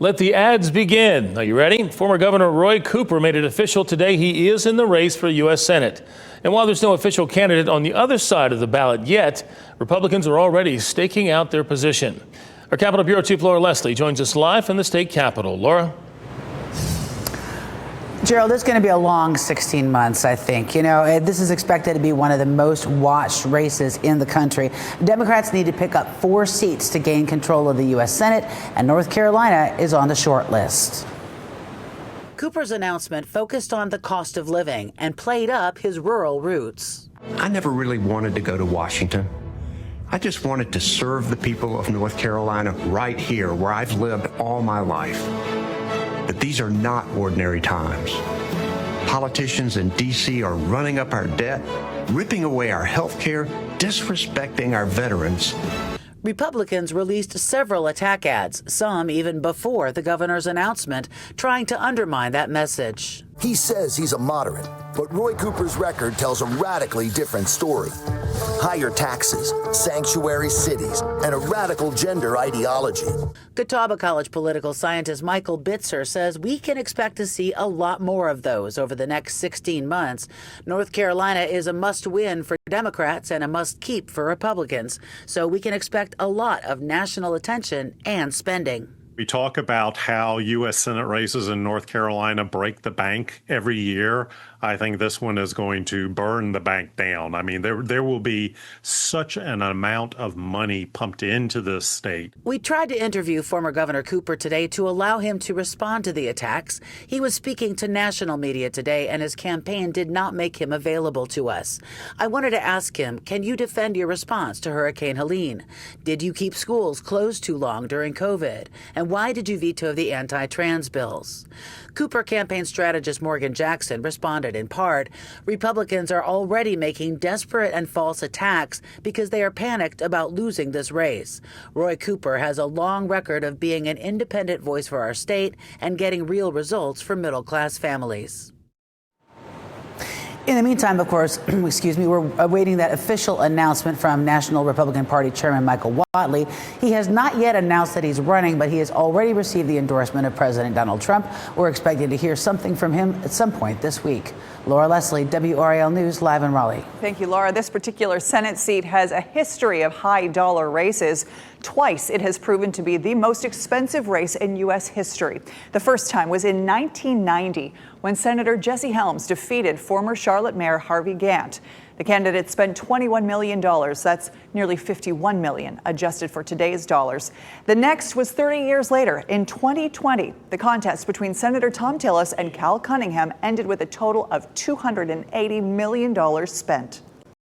Let the ads begin. Are you ready? Former Governor Roy Cooper made it official today. He is in the race for U.S. Senate. And while there's no official candidate on the other side of the ballot yet, Republicans are already staking out their position. Our Capitol Bureau Chief Laura Leslie joins us live from the state capitol. Laura? Gerald, it's going to be a long 16 months, I think. You know, this is expected to be one of the most watched races in the country. Democrats need to pick up 4 seats to gain control of the U.S. Senate, and North Carolina is on the short list. Cooper's announcement focused on the cost of living and played up his rural roots. I never really wanted to go to Washington. I just wanted to serve the people of North Carolina right here, where I've lived all my life. But these are not ordinary times. Politicians in D.C. are running up our debt, ripping away our health care, disrespecting our veterans. Republicans released several attack ads, some even before the governor's announcement, trying to undermine that message. He says he's a moderate, but Roy Cooper's record tells a radically different story. Higher taxes, sanctuary cities, and a radical gender ideology. Catawba College political scientist Michael Bitzer says we can expect to see a lot more of those over the next 16 months. North Carolina is a must-win for Democrats and a must-keep for Republicans, so we can expect a lot of national attention and spending. We talk about how U.S. Senate races in North Carolina break the bank every year. I think this one is going to burn the bank down. I mean, there will be such an amount of money pumped into this state. We tried to interview former Governor Cooper today to allow him to respond to the attacks. He was speaking to national media today, and his campaign did not make him available to us. I wanted to ask him, can you defend your response to Hurricane Helene? Did you keep schools closed too long during COVID? And why did you veto the anti-trans bills? Cooper campaign strategist Morgan Jackson responded in part, Republicans are already making desperate and false attacks because they are panicked about losing this race. Roy Cooper has a long record of being an independent voice for our state and getting real results for middle-class families. In the meantime, of course, we're awaiting that official announcement from National Republican Party Chairman Michael Whatley. He has not yet announced that he's running, but he has already received the endorsement of President Donald Trump. We're expecting to hear something from him at some point this week. Laura Leslie, WRAL News, live in Raleigh. Thank you, Laura. This particular Senate seat has a history of high-dollar races. Twice it has proven to be the most expensive race in U.S. history. The first time was in 1990 when Senator Jesse Helms defeated former Charlotte Mayor Harvey Gantt. The candidate spent $21 million. That's nearly $51 million, adjusted for today's dollars. The next was 30 years later, in 2020. The contest between Senator Tom Tillis and Cal Cunningham ended with a total of $280 million spent.